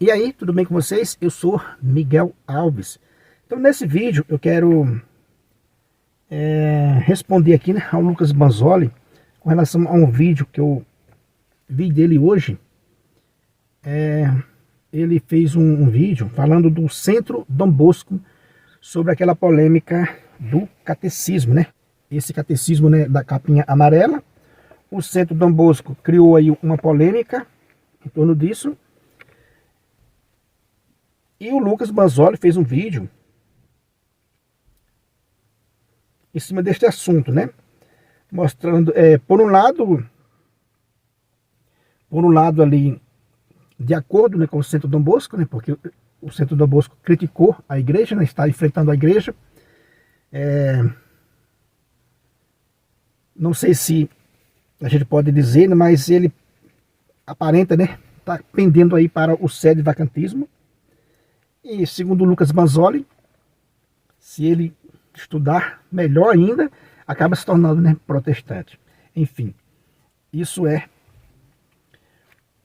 E aí, tudo bem com vocês? Eu sou Miguel Alves. Então nesse vídeo eu quero responder aqui, né, ao Lucas Banzoli com relação a um vídeo que eu vi dele hoje. Ele fez um vídeo falando do Centro Dom Bosco, sobre aquela polêmica do catecismo, né? Esse catecismo, né, da capinha amarela. O Centro Dom Bosco criou aí uma polêmica em torno disso. E o Lucas Banzoli fez um vídeo em cima deste assunto, né? Mostrando, por um lado ali, de acordo, né, com o Centro Dom Bosco, né? Porque o Centro Dom Bosco criticou a igreja, né? Está enfrentando a igreja. Não sei se a gente pode dizer, né, mas ele aparenta, né, tá pendendo aí para o sede-vacantismo. E segundo o Lucas Banzoli, se ele estudar melhor ainda, acaba se tornando, né, protestante. Enfim, isso é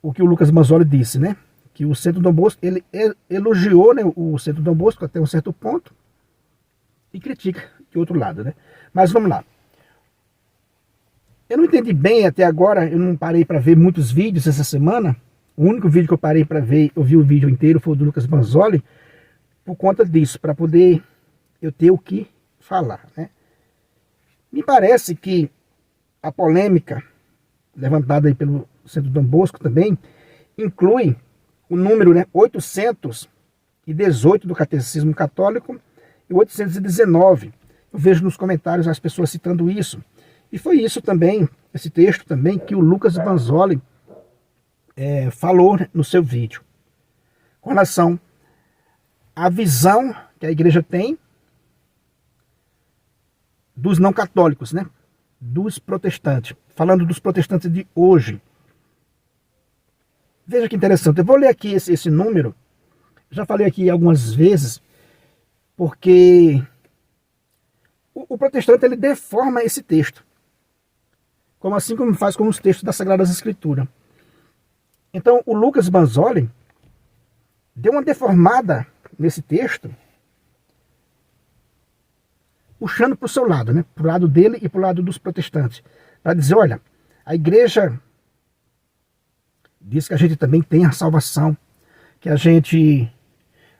o que o Lucas Banzoli disse, né? Que o Centro Dom Bosco, ele elogiou, né, o Centro Dom Bosco até um certo ponto e critica de outro lado, né? Mas vamos lá. Eu não entendi bem até agora, eu não parei para ver muitos vídeos essa semana. O único vídeo que eu parei para ver, eu vi o vídeo inteiro, foi o do Lucas Banzoli, por conta disso, para poder eu ter o que falar, né? Me parece que a polêmica levantada aí pelo Centro Dom Bosco também inclui o número, né, 818 do Catecismo Católico e 819. Eu vejo nos comentários as pessoas citando isso. E foi isso também, esse texto também, que o Lucas Banzoli falou no seu vídeo, com relação à visão que a igreja tem dos não católicos, né? Dos protestantes, falando dos protestantes de hoje. Veja que interessante, eu vou ler aqui esse número, já falei aqui algumas vezes, porque o protestante, ele deforma esse texto, assim como faz com os textos das Sagradas Escrituras. Então o Lucas Banzoli deu uma deformada nesse texto, puxando para o seu lado, né? Para o lado dele e para o lado dos protestantes, para dizer, olha, a igreja diz que a gente também tem a salvação, que a gente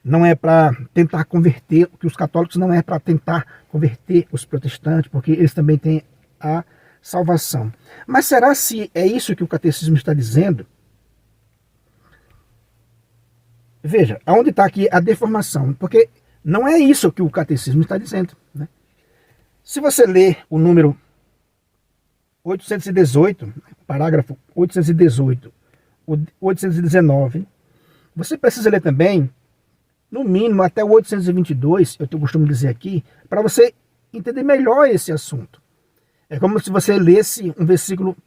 não é para tentar converter, que os católicos não é para tentar converter os protestantes, porque eles também têm a salvação. Mas será se é isso que o catecismo está dizendo? Veja, aonde está aqui a deformação? Porque não é isso que o catecismo está dizendo, né? Se você ler o número 818, parágrafo 818, 819, você precisa ler também, no mínimo, até o 822, eu costumo dizer aqui, para você entender melhor esse assunto. É como se você lesse um versículo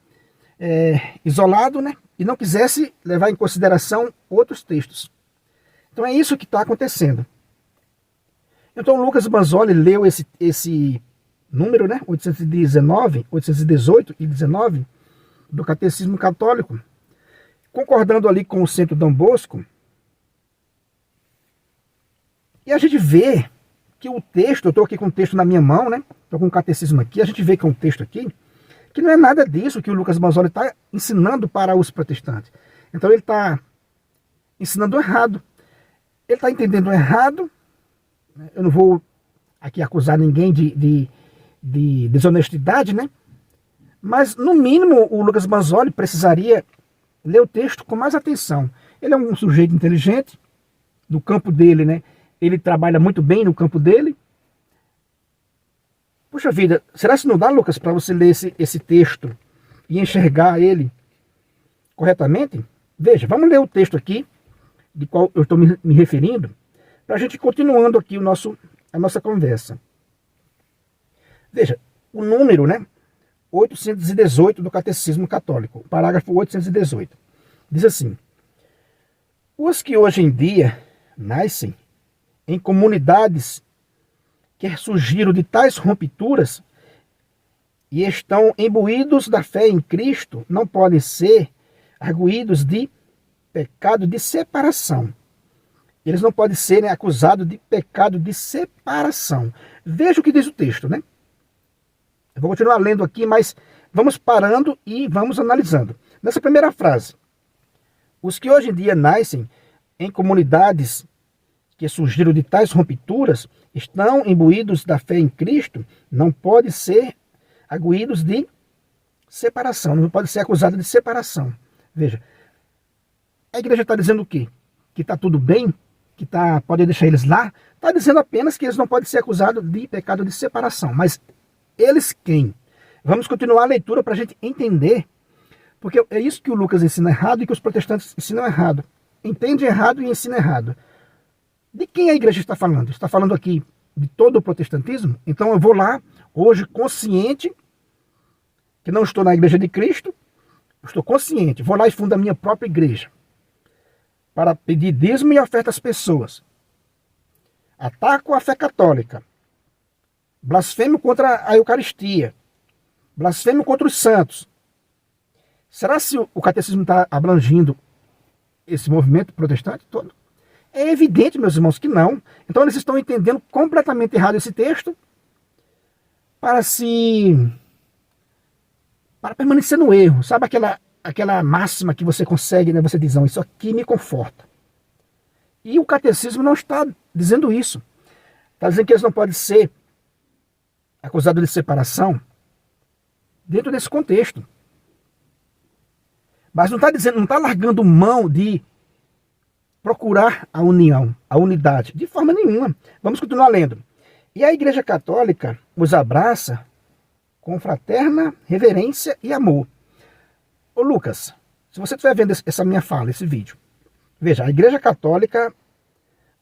isolado, né, e não quisesse levar em consideração outros textos. Então é isso que está acontecendo. Então o Lucas Banzoli leu esse número, né, 819, 818 e 19 do Catecismo Católico, concordando ali com o Centro Dom Bosco. E a gente vê que o texto, eu estou aqui com o texto na minha mão, né? Estou com o catecismo aqui, a gente vê que é um texto aqui, que não é nada disso que o Lucas Banzoli está ensinando para os protestantes. Então ele está ensinando errado. Ele está entendendo errado. Eu não vou aqui acusar ninguém de desonestidade, né? Mas, no mínimo, o Lucas Banzoli precisaria ler o texto com mais atenção. Ele é um sujeito inteligente, no campo dele, né? Ele trabalha muito bem no campo dele. Puxa vida, será que não dá, Lucas, para você ler esse texto e enxergar ele corretamente? Veja, vamos ler o texto aqui, de qual eu estou me referindo, para a gente continuando aqui a nossa conversa. Veja, o número, né, 818 do Catecismo Católico, parágrafo 818, diz assim: os que hoje em dia nascem em comunidades que surgiram de tais rupturas e estão imbuídos da fé em Cristo não podem ser arguídos de pecado de separação. eles não podem ser, né, acusados de pecado de separação. Veja o que diz o texto, né? Eu vou continuar lendo aqui, mas vamos parando e vamos analisando. Nessa primeira frase, os que hoje em dia nascem em comunidades que surgiram de tais rupturas estão imbuídos da fé em Cristo, não podem ser arguídos de separação, não podem ser acusados de separação. Veja, a igreja está dizendo o quê? Que está tudo bem? Que pode deixar eles lá? Está dizendo apenas que eles não podem ser acusados de pecado de separação. Mas eles quem? Vamos continuar a leitura para a gente entender, porque é isso que o Lucas ensina errado e que os protestantes ensinam errado. Entende errado e ensina errado. De quem a igreja está falando? Está falando aqui de todo o protestantismo? Então eu vou lá, hoje, consciente, que não estou na igreja de Cristo, estou consciente, vou lá e fundo a minha própria igreja, para pedir dízimo e oferta às pessoas. Ataco a fé católica. Blasfemo contra a Eucaristia. Blasfemo contra os santos. Será se o catecismo está abrangindo esse movimento protestante todo? É evidente, meus irmãos, que não. Então eles estão entendendo completamente errado esse texto para permanecer no erro. Sabe aquela máxima que você consegue, né? Você diz, não, isso aqui me conforta. E o catecismo não está dizendo isso. Está dizendo que eles não podem ser acusados de separação dentro desse contexto. Mas não está dizendo, não está largando mão de procurar a união, a unidade, de forma nenhuma. Vamos continuar lendo. E a Igreja Católica os abraça com fraterna reverência e amor. Ô Lucas, se você estiver vendo essa minha fala, esse vídeo, veja, a Igreja Católica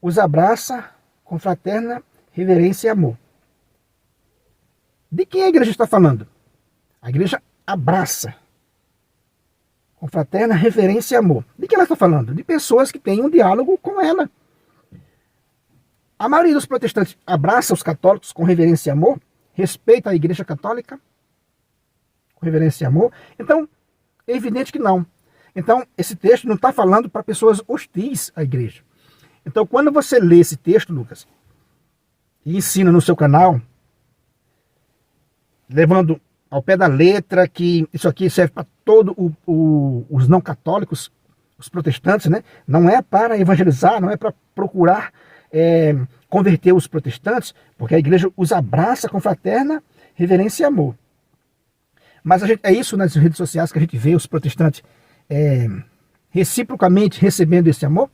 os abraça com fraterna reverência e amor. De quem a igreja está falando? A igreja abraça com fraterna reverência e amor. De que ela está falando? De pessoas que têm um diálogo com ela. A maioria dos protestantes abraça os católicos com reverência e amor, respeita a igreja católica com reverência e amor. Então, é evidente que não. Então, esse texto não está falando para pessoas hostis à igreja. Então, quando você lê esse texto, Lucas, e ensina no seu canal, levando ao pé da letra que isso aqui serve para todos os não católicos, os protestantes, né? Não é para evangelizar, não é para procurar converter os protestantes, porque a igreja os abraça com fraterna reverência e amor. Mas é isso nas redes sociais que a gente vê os protestantes reciprocamente recebendo esse amor.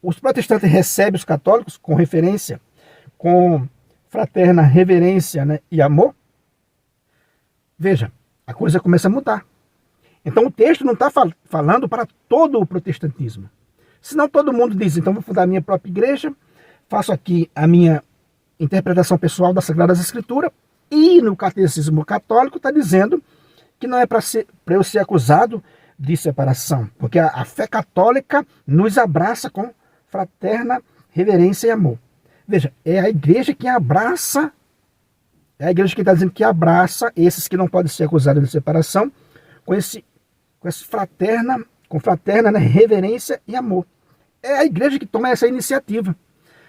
Os protestantes recebem os católicos com referência, com fraterna reverência, né, e amor. Veja, a coisa começa a mudar. Então o texto não está falando para todo o protestantismo. Senão todo mundo diz, então vou fundar a minha própria igreja, faço aqui a minha interpretação pessoal das Sagradas Escrituras, e no catecismo católico está dizendo que não é para eu ser acusado de separação, porque a fé católica nos abraça com fraterna reverência e amor. Veja, é a igreja que abraça, é a igreja que está dizendo que abraça esses que não podem ser acusados de separação com esse fraterna, né, reverência e amor. É a igreja que toma essa iniciativa.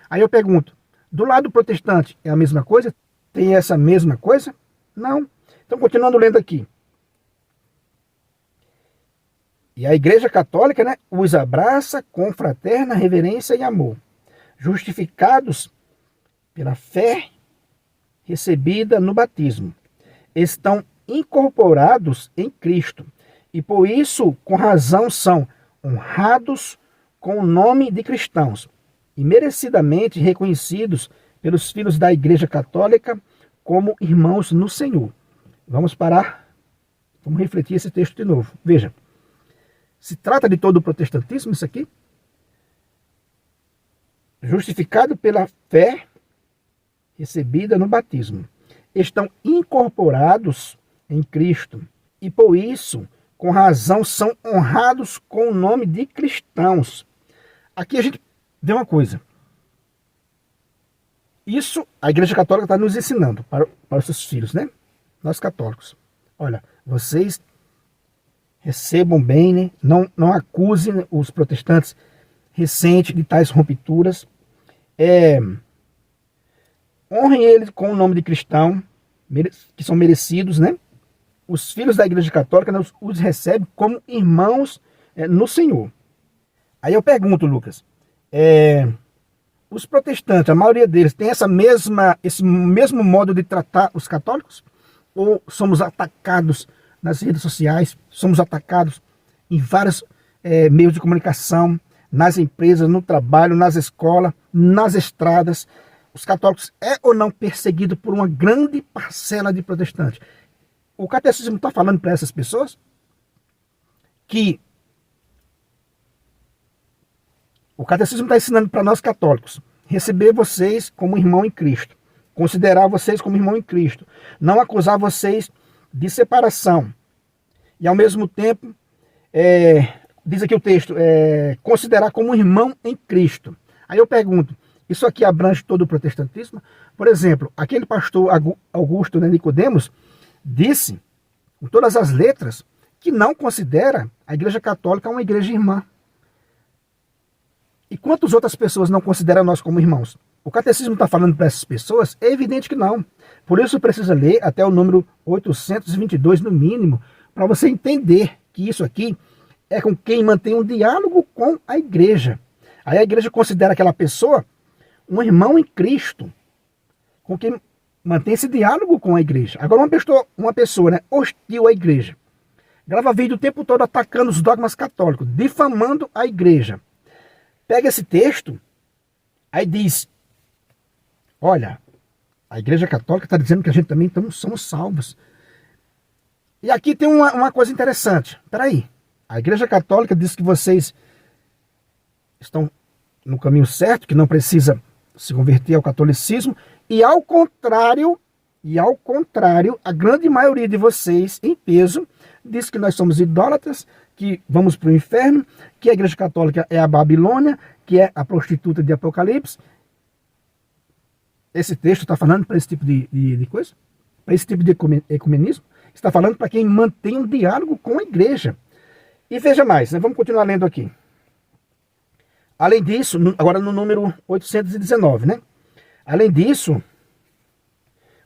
Aí eu pergunto, do lado protestante é a mesma coisa? Tem essa mesma coisa? Não. Então, continuando lendo aqui. E a igreja católica, né, os abraça com fraterna reverência e amor, justificados pela fé recebida no batismo. Estão incorporados em Cristo e por isso, com razão, são honrados com o nome de cristãos e merecidamente reconhecidos pelos filhos da Igreja Católica como irmãos no Senhor. Vamos parar, vamos refletir esse texto de novo. Veja, se trata de todo o protestantismo isso aqui? Justificado pela fé recebida no batismo. Estão incorporados em Cristo e por isso, com razão, são honrados com o nome de cristãos. Aqui a gente vê uma coisa. Isso a Igreja Católica está nos ensinando para os seus filhos, né? Nós católicos. Olha, vocês recebam bem, né? Não acusem os protestantes recente de tais rupturas. Honrem eles com o nome de cristão, que são merecidos, né? Os filhos da Igreja Católica os recebem como irmãos no Senhor. Aí eu pergunto, Lucas, os protestantes, a maioria deles, tem esse mesmo modo de tratar os católicos? Ou somos atacados nas redes sociais, somos atacados em vários meios de comunicação, nas empresas, no trabalho, nas escolas, nas estradas? Os católicos ou não perseguidos por uma grande parcela de protestantes? O catecismo está falando para essas pessoas que o catecismo está ensinando para nós católicos receber vocês como irmão em Cristo, considerar vocês como irmão em Cristo, não acusar vocês de separação e ao mesmo tempo, diz aqui o texto, considerar como irmão em Cristo. Aí eu pergunto, isso aqui abrange todo o protestantismo? Por exemplo, aquele pastor Augusto, né, Nicodemos, disse, com todas as letras, que não considera a Igreja Católica uma igreja irmã. E quantas outras pessoas não consideram nós como irmãos? O catecismo está falando para essas pessoas? É evidente que não. Por isso precisa ler até o número 822 no mínimo, para você entender que isso aqui é com quem mantém um diálogo com a igreja. Aí a igreja considera aquela pessoa um irmão em Cristo, com quem mantém esse diálogo com a igreja. Agora uma pessoa, né, hostil à igreja, grava vídeo o tempo todo atacando os dogmas católicos, difamando a igreja. Pega esse texto, aí diz, olha, a Igreja Católica está dizendo que a gente também somos salvos. E aqui tem uma coisa interessante. Espera aí, a Igreja Católica diz que vocês estão no caminho certo, que não precisa se converter ao catolicismo, e ao contrário, a grande maioria de vocês, em peso, diz que nós somos idólatras, que vamos para o inferno, que a Igreja Católica é a Babilônia, que é a prostituta de Apocalipse. Esse texto está falando para esse tipo de coisa? Para esse tipo de ecumenismo? Está falando para quem mantém um diálogo com a igreja. E veja mais, né? Vamos continuar lendo aqui. Além disso, agora no número 819, né? Além disso,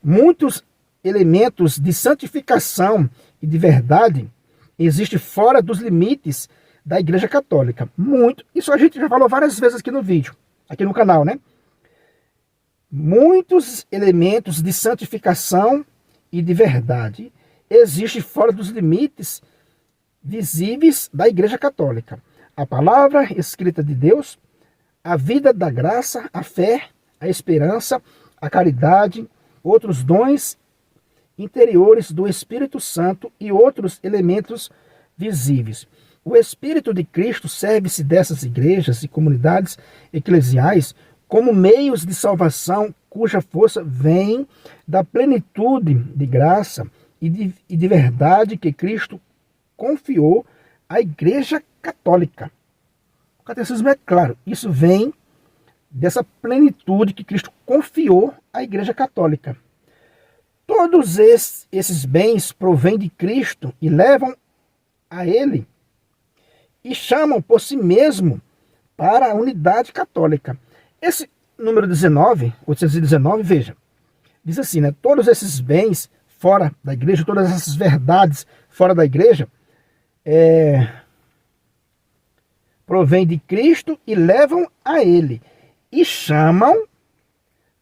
muitos elementos de santificação e de verdade existem fora dos limites da Igreja Católica. Muito. Isso a gente já falou várias vezes aqui no vídeo, aqui no canal, né? Muitos elementos de santificação e de verdade existem fora dos limites visíveis da Igreja Católica. A palavra escrita de Deus, a vida da graça, a fé, a esperança, a caridade, outros dons interiores do Espírito Santo e outros elementos visíveis. O Espírito de Cristo serve-se dessas igrejas e comunidades eclesiais como meios de salvação cuja força vem da plenitude de graça e de verdade que Cristo confiou à Igreja Católica. O catecismo é claro, isso vem dessa plenitude que Cristo confiou à Igreja Católica. Todos esses bens provêm de Cristo e levam a Ele e chamam por si mesmo para a unidade católica. Esse número 19, 819, veja, diz assim, né? Todos esses bens fora da igreja, todas essas verdades fora da igreja, provém de Cristo e levam a Ele e chamam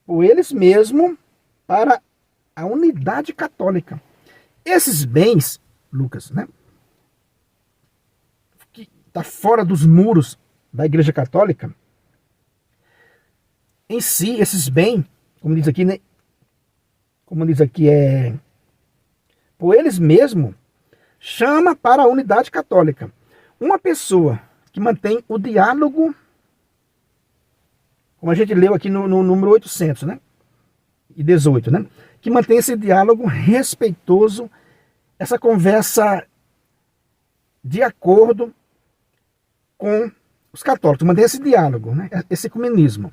por eles mesmos para a unidade católica. Esses bens, Lucas, né, que está fora dos muros da Igreja Católica, em si, esses bens, como diz aqui, né, por eles mesmos, chama para a unidade católica. Uma pessoa que mantém o diálogo, como a gente leu aqui no número 800, né? E 18, né? Que mantém esse diálogo respeitoso, essa conversa de acordo com os católicos, mantém esse diálogo, né? Esse ecumenismo.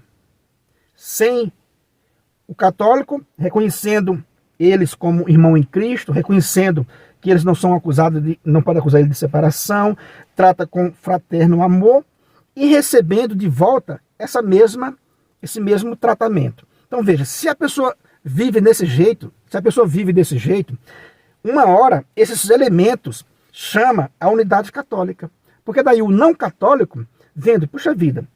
Sem o católico reconhecendo eles como irmão em Cristo, reconhecendo que eles não são acusados não pode acusar ele de separação, trata com fraterno amor, e recebendo de volta esse mesmo tratamento. Então veja, se a pessoa vive desse jeito, uma hora esses elementos chama a unidade católica. Porque daí o não católico, vendo, puxa vida,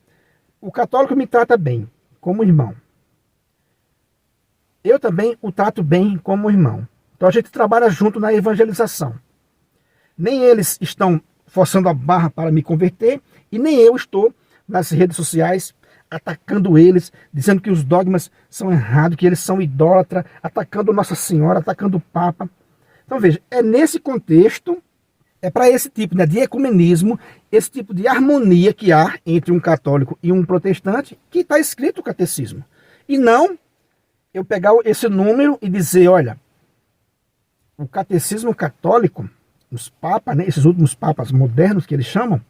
o católico me trata bem, como irmão. Eu também o trato bem como irmão. Então a gente trabalha junto na evangelização. Nem eles estão forçando a barra para me converter, e nem eu estou nas redes sociais atacando eles, dizendo que os dogmas são errados, que eles são idólatras, atacando Nossa Senhora, atacando o Papa. Então veja, é nesse contexto, é para esse tipo, né, de ecumenismo, esse tipo de harmonia que há entre um católico e um protestante, que está escrito o catecismo. E não eu pegar esse número e dizer, olha, o catecismo católico, os papas, né, esses últimos papas modernos que eles chamam,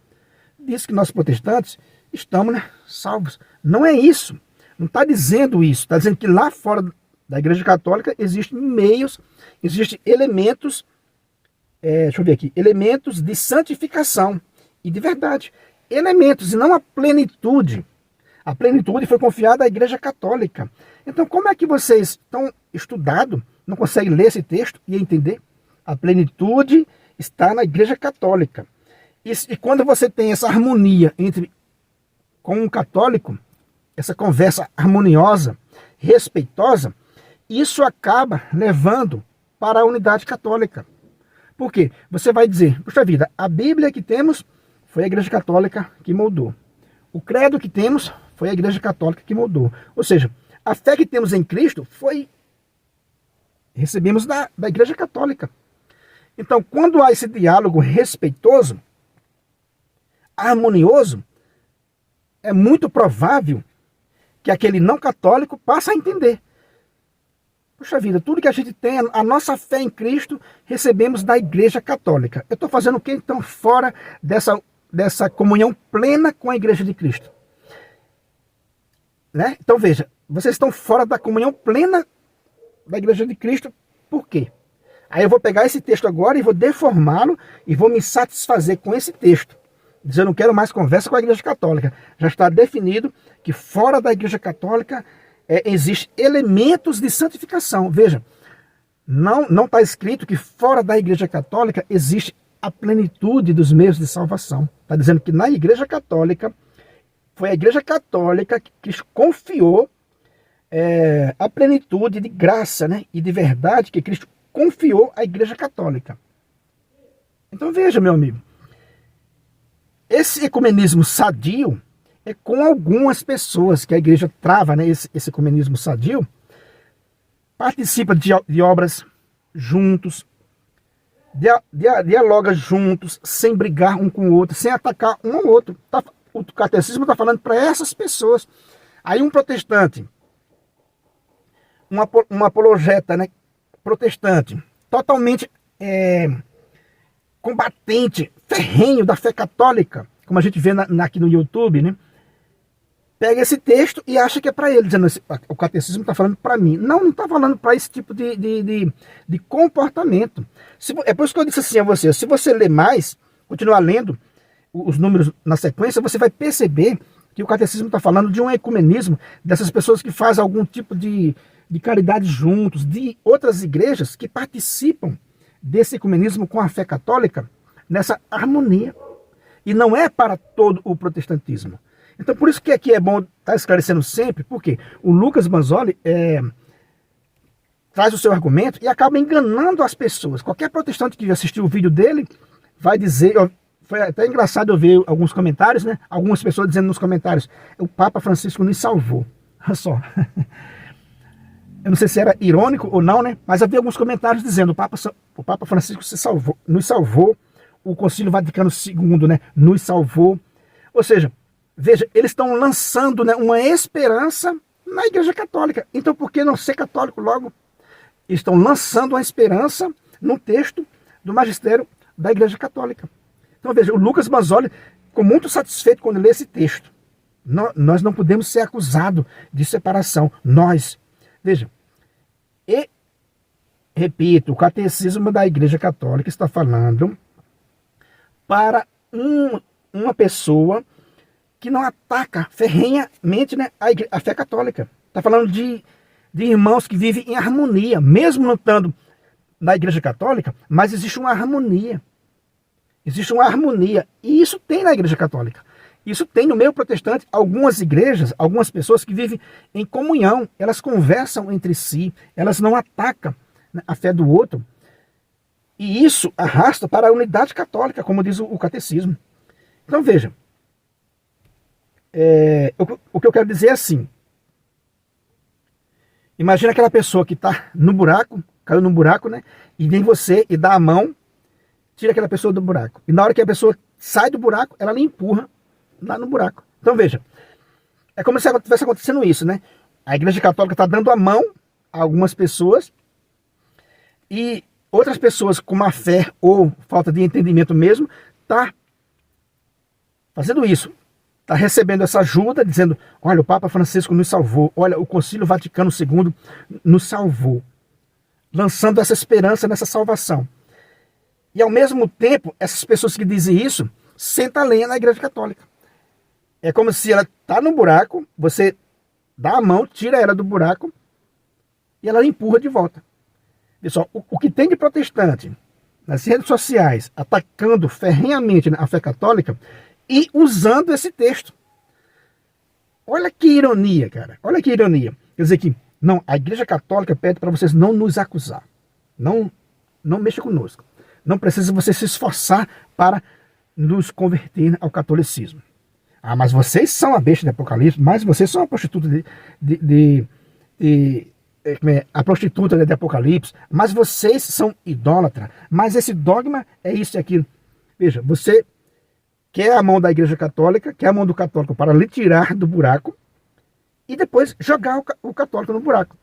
diz que nós protestantes estamos, né, salvos. Não é isso. Não está dizendo isso. Está dizendo que lá fora da Igreja Católica existem meios, existem elementos, deixa eu ver aqui, elementos de santificação e de verdade. Elementos e não a plenitude. A plenitude foi confiada à Igreja Católica. Então, como é que vocês estão estudados, não conseguem ler esse texto e entender? A plenitude está na Igreja Católica. E quando você tem essa harmonia com um católico, essa conversa harmoniosa, respeitosa, isso acaba levando para a unidade católica. Por quê? Você vai dizer, puxa vida, a Bíblia que temos foi a Igreja Católica que moldou. O credo que temos foi a Igreja Católica que moldou. Ou seja, a fé que temos em Cristo recebemos da Igreja Católica. Então, quando há esse diálogo respeitoso, harmonioso, é muito provável que aquele não católico passe a entender. Puxa vida, tudo que a gente tem, a nossa fé em Cristo, recebemos da Igreja Católica. Eu estou fazendo o que então fora dessa comunhão plena com a Igreja de Cristo? Né? Então veja, vocês estão fora da comunhão plena da Igreja de Cristo, por quê? Aí eu vou pegar esse texto agora e vou deformá-lo e vou me satisfazer com esse texto. Dizer, eu não quero mais conversa com a Igreja Católica. Já está definido que fora da Igreja Católica existem elementos de santificação. Veja, não está escrito que fora da Igreja Católica existe a plenitude dos meios de salvação. Está dizendo que na Igreja Católica, foi a Igreja Católica que confiou a plenitude de graça, né, e de verdade que Cristo confiou à Igreja Católica. Então veja, meu amigo, esse ecumenismo sadio é com algumas pessoas que a igreja trava, né, esse ecumenismo sadio, participa de obras juntos, dialoga juntos, sem brigar um com o outro, sem atacar um ao outro. O catecismo está falando para essas pessoas. Aí um protestante, um apologeta, né, protestante, totalmente combatente, ferrenho da fé católica, como a gente vê aqui no YouTube, né? Pega esse texto e acha que é para ele, dizendo assim, o catecismo está falando para mim. Não está falando para esse tipo de comportamento. É por isso que eu disse assim a você, se você ler mais, continuar lendo os números na sequência, você vai perceber que o catecismo está falando de um ecumenismo, dessas pessoas que fazem algum tipo de caridade juntos, de outras igrejas que participam desse ecumenismo com a fé católica, nessa harmonia. E não é para todo o protestantismo. Então, por isso que aqui é bom estar esclarecendo sempre, porque o Lucas Manzoli traz o seu argumento e acaba enganando as pessoas. Qualquer protestante que assistiu o vídeo dele vai dizer... Foi até engraçado eu ver alguns comentários, né? Algumas pessoas dizendo nos comentários, o Papa Francisco nos salvou. Olha só. Eu não sei se era irônico ou não, né? Mas havia alguns comentários dizendo, o Papa Francisco nos salvou, o Concílio Vaticano II, né, nos salvou. Ou seja, veja, eles estão lançando, né, uma esperança na Igreja Católica. Então por que não ser católico logo? Eles estão lançando uma esperança no texto do magistério da Igreja Católica. Então veja, o Lucas Manzoli ficou muito satisfeito quando lê esse texto. Nós não podemos ser acusados de separação. Veja, e, repito, o catecismo da Igreja Católica está falando para uma pessoa que não ataca ferrenhamente, né, a fé católica. Está falando de irmãos que vivem em harmonia, mesmo não estando na Igreja Católica, mas existe uma harmonia. Existe uma harmonia. E isso tem na Igreja Católica. Isso tem no meio protestante. Algumas igrejas, algumas pessoas que vivem em comunhão, elas conversam entre si, elas não atacam a fé do outro. E isso arrasta para a unidade católica, como diz o catecismo. Então veja, o que eu quero dizer é assim. Imagina aquela pessoa que está no buraco, caiu no buraco, né? E vem você e dá a mão, tira aquela pessoa do buraco. E na hora que a pessoa sai do buraco, ela lhe empurra lá no buraco. Então veja, é como se estivesse acontecendo isso, né? A Igreja Católica está dando a mão a algumas pessoas e outras pessoas com má fé ou falta de entendimento mesmo, está fazendo isso. Está recebendo essa ajuda, dizendo, olha, o Papa Francisco nos salvou, olha, o Concílio Vaticano II nos salvou, lançando essa esperança nessa salvação. E ao mesmo tempo, essas pessoas que dizem isso, sentam a lenha na Igreja Católica. É como se ela está no buraco, você dá a mão, tira ela do buraco, e ela empurra de volta. Pessoal, o que tem de protestante nas redes sociais, atacando ferrenhamente a fé católica, e usando esse texto. Olha que ironia, cara. Olha que ironia. Quer dizer que, não, a Igreja Católica pede para vocês não nos acusar. Não mexa conosco. Não precisa você se esforçar para nos converter ao catolicismo. Ah, mas vocês são a besta de Apocalipse, mas vocês são a prostituta a prostituta de Apocalipse, mas vocês são idólatras, mas esse dogma é isso e aquilo. Veja, você quer a mão da Igreja Católica, quer a mão do católico para lhe tirar do buraco e depois jogar o católico no buraco.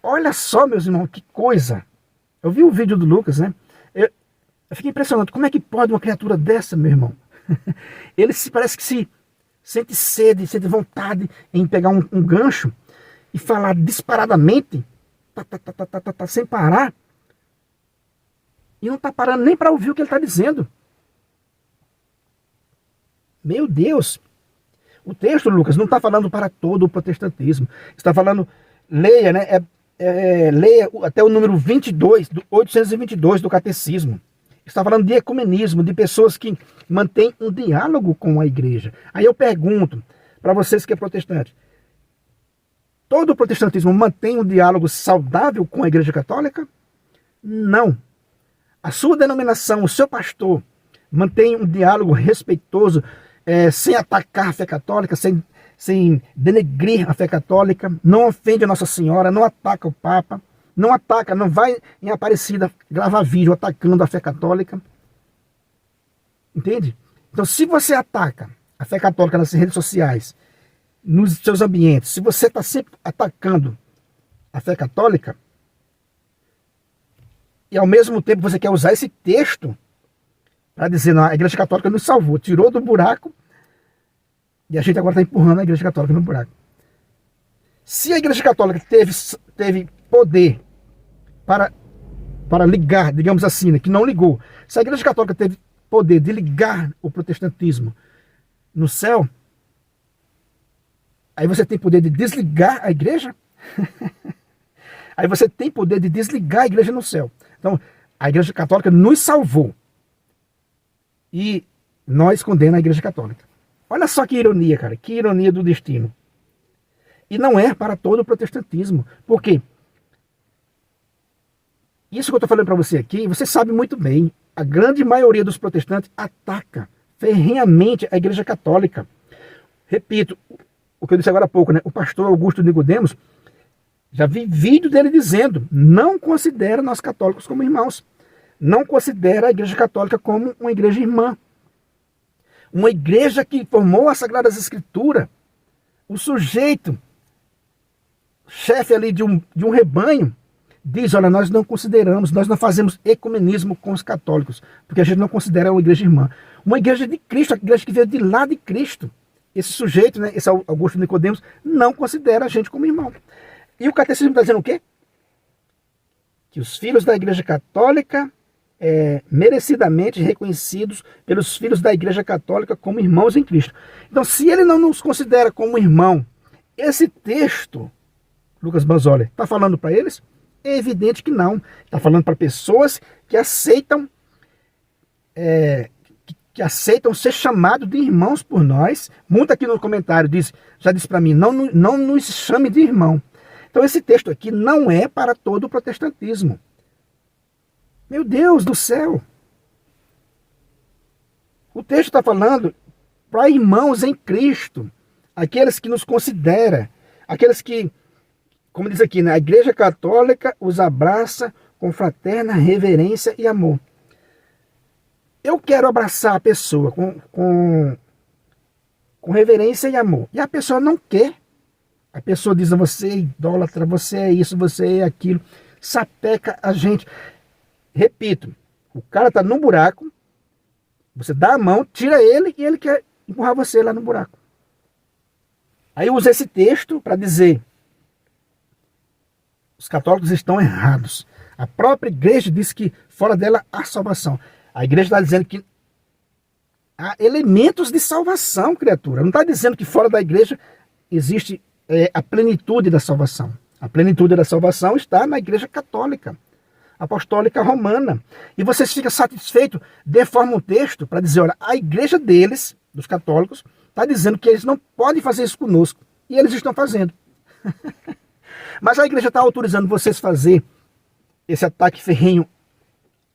Olha só, meus irmãos, que coisa. Eu vi o vídeo do Lucas, né? Eu fiquei impressionado. Como é que pode uma criatura dessa, meu irmão? Ele parece que se sente sede, sente vontade em pegar um gancho e falar disparadamente, sem parar, e não está parando nem para ouvir o que ele está dizendo. Meu Deus! O texto, Lucas, não está falando para todo o protestantismo. Está falando, leia, né? Leia até o número 22, 822 do Catecismo. Está falando de ecumenismo, de pessoas que mantêm um diálogo com a igreja. Aí eu pergunto para vocês que é protestante, todo o protestantismo mantém um diálogo saudável com a Igreja Católica? Não. A sua denominação, o seu pastor, mantém um diálogo respeitoso, sem atacar a fé católica, sem denegrir a fé católica, não ofende a Nossa Senhora, não ataca o Papa, não ataca, não vai em Aparecida gravar vídeo atacando a fé católica. Entende? Então, se você ataca a fé católica nas redes sociais, nos seus ambientes, se você está sempre atacando a fé católica, e ao mesmo tempo você quer usar esse texto para dizer, não, a Igreja Católica nos salvou, tirou do buraco, e a gente agora está empurrando a Igreja Católica no buraco. Se a Igreja Católica teve poder para ligar, digamos assim, né, que não ligou, se a Igreja Católica teve poder de ligar o protestantismo no céu, aí você tem poder de desligar a igreja? Aí você tem poder de desligar a igreja no céu. Então, a Igreja Católica nos salvou. E nós condenamos a Igreja Católica. Olha só que ironia, cara. Que ironia do destino. E não é para todo o protestantismo. Por quê? Isso que eu estou falando para você aqui, você sabe muito bem. A grande maioria dos protestantes ataca ferrenhamente a Igreja Católica. Repito, o que eu disse agora há pouco, né? O pastor Augusto Nicodemos, já vi vídeo dele dizendo, não considera nós católicos como irmãos. Não considera a Igreja Católica como uma igreja irmã. Uma igreja que formou as Sagradas Escrituras. O sujeito, chefe ali de um rebanho, diz, olha, nós não consideramos, nós não fazemos ecumenismo com os católicos, porque a gente não considera uma igreja irmã. Uma igreja de Cristo, a igreja que veio de lá de Cristo. Esse sujeito, né, esse Augusto Nicodemos, não considera a gente como irmão. E o catecismo está dizendo o quê? Que os filhos da Igreja Católica merecidamente reconhecidos pelos filhos da Igreja Católica como irmãos em Cristo. Então, se ele não nos considera como irmão, esse texto, Lucas Banzoli, está falando para eles? É evidente que não. Está falando para pessoas que aceitam que aceitam ser chamados de irmãos por nós. Muito aqui no comentário já disse para mim, não nos chame de irmão. Então esse texto aqui não é para todo o protestantismo. Meu Deus do céu! O texto está falando para irmãos em Cristo, aqueles que nos considera, aqueles que, como diz aqui, né, a Igreja Católica os abraça com fraterna reverência e amor. Eu quero abraçar a pessoa com reverência e amor. E a pessoa não quer. A pessoa diz a você é idólatra, você é isso, você é aquilo. Sapeca a gente. Repito, o cara está no buraco, você dá a mão, tira ele e ele quer empurrar você lá no buraco. Aí usa esse texto para dizer: os católicos estão errados. A própria igreja diz que fora dela há salvação. A igreja está dizendo que há elementos de salvação, criatura. Não está dizendo que fora da igreja existe a plenitude da salvação. A plenitude da salvação está na Igreja Católica, Apostólica Romana. E você fica satisfeito, deforma um texto para dizer, olha, a igreja deles, dos católicos, está dizendo que eles não podem fazer isso conosco. E eles estão fazendo. Mas a igreja está autorizando vocês fazer esse ataque ferrenho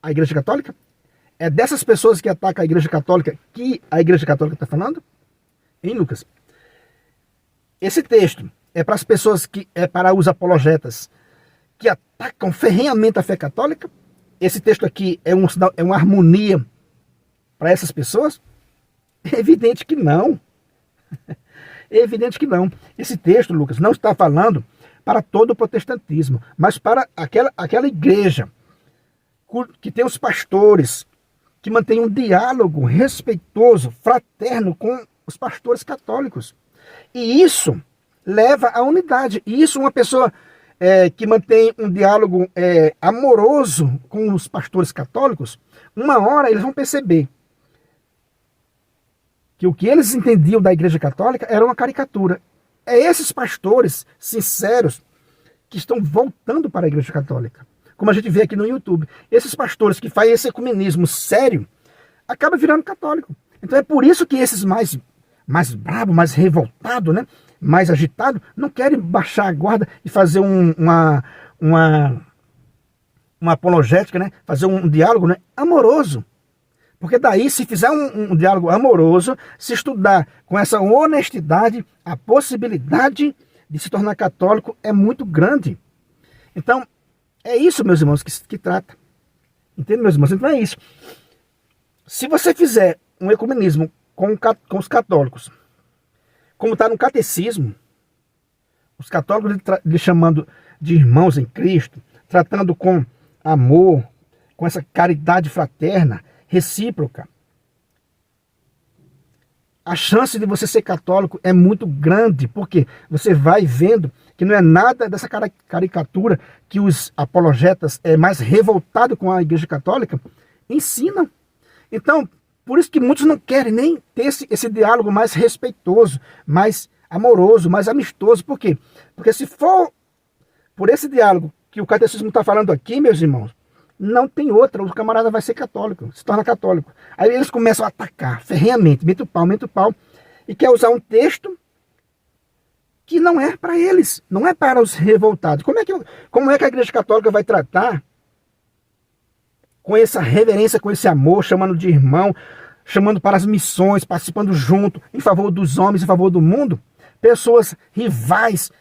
à Igreja Católica? É dessas pessoas que atacam a Igreja Católica que a Igreja Católica está falando? Hein, Lucas? Esse texto é para as pessoas que é para os apologetas que atacam ferrenhamente a fé católica? Esse texto aqui é uma harmonia para essas pessoas? É evidente que não. É evidente que não. Esse texto, Lucas, não está falando para todo o protestantismo, mas para aquela igreja que tem os pastores, que mantém um diálogo respeitoso, fraterno com os pastores católicos. E isso leva à unidade. E isso uma pessoa que mantém um diálogo amoroso com os pastores católicos, uma hora eles vão perceber que o que eles entendiam da Igreja Católica era uma caricatura. É esses pastores sinceros que estão voltando para a Igreja Católica. Como a gente vê aqui no YouTube. Esses pastores que fazem esse ecumenismo sério, acabam virando católico. Então é por isso que esses mais brabo, mais revoltado, né, mais agitado, não querem baixar a guarda e fazer uma apologética, né, fazer um diálogo, né, amoroso. Porque daí, se fizer um diálogo amoroso, se estudar com essa honestidade, a possibilidade de se tornar católico é muito grande. Então, é isso, meus irmãos, que trata. Entende, meus irmãos? Então é isso. Se você fizer um ecumenismo com os católicos, como está no catecismo, os católicos lhe chamando de irmãos em Cristo, tratando com amor, com essa caridade fraterna, recíproca, a chance de você ser católico é muito grande, porque você vai vendo que não é nada dessa caricatura que os apologetas mais revoltados com a Igreja Católica ensinam. Então, por isso que muitos não querem nem ter esse diálogo mais respeitoso, mais amoroso, mais amistoso. Por quê? Porque se for por esse diálogo que o catecismo está falando aqui, meus irmãos, não tem outra, o camarada vai ser católico, se torna católico. Aí eles começam a atacar ferrenhamente, mete o pau, e quer usar um texto que não é para eles, não é para os revoltados. Como é que a Igreja Católica vai tratar com essa reverência, com esse amor, chamando de irmão, chamando para as missões, participando junto, em favor dos homens, em favor do mundo, pessoas rivais,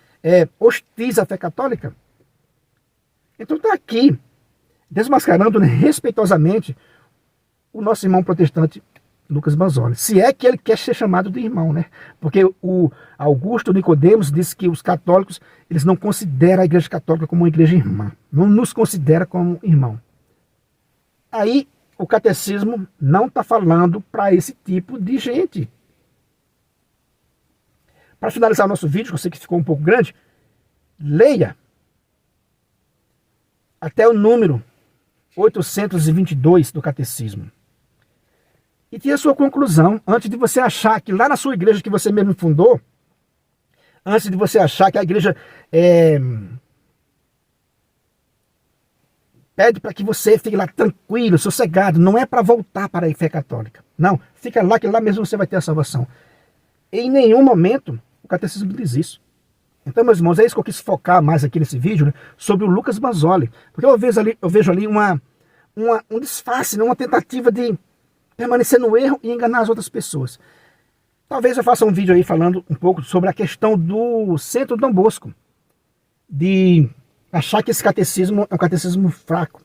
hostis à fé católica? Então está aqui, desmascarando, né, respeitosamente o nosso irmão protestante Lucas Banzoli. Se é que ele quer ser chamado de irmão, né? Porque o Augusto Nicodemos disse que os católicos, eles não consideram a Igreja Católica como uma igreja irmã. Não nos considera como irmão. Aí o catecismo não está falando para esse tipo de gente. Para finalizar o nosso vídeo, que eu sei que ficou um pouco grande, leia até o número 822 do Catecismo. E tinha a sua conclusão, antes de você achar que lá na sua igreja que você mesmo fundou, antes de você achar que a igreja pede para que você fique lá tranquilo, sossegado, não é para voltar para a fé católica. Não, fica lá que lá mesmo você vai ter a salvação. Em nenhum momento o catecismo diz isso. Então, meus irmãos, é isso que eu quis focar mais aqui nesse vídeo, né, sobre o Lucas Mazzoli. Porque eu vejo ali um disfarce, né, uma tentativa de permanecer no erro e enganar as outras pessoas. Talvez eu faça um vídeo aí falando um pouco sobre a questão do Centro Dom Bosco, de achar que esse catecismo é um catecismo fraco.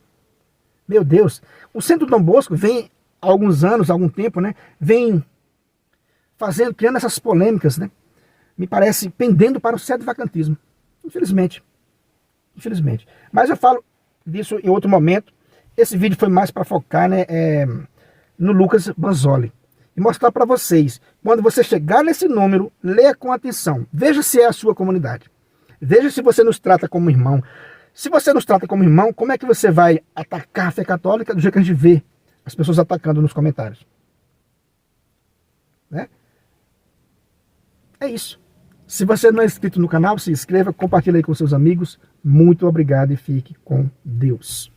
Meu Deus, o Centro Dom Bosco vem há alguns anos, há algum tempo, né, vem criando essas polêmicas, né, me parece pendendo para o sedevacantismo. Infelizmente. Infelizmente. Mas eu falo disso em outro momento. Esse vídeo foi mais para focar, né, no Lucas Mazzoli. E mostrar para vocês, quando você chegar nesse número, leia com atenção. Veja se é a sua comunidade. Veja se você nos trata como irmão. Se você nos trata como irmão, como é que você vai atacar a fé católica do jeito que a gente vê as pessoas atacando nos comentários? Né? É isso. Se você não é inscrito no canal, se inscreva, compartilhe aí com seus amigos. Muito obrigado e fique com Deus.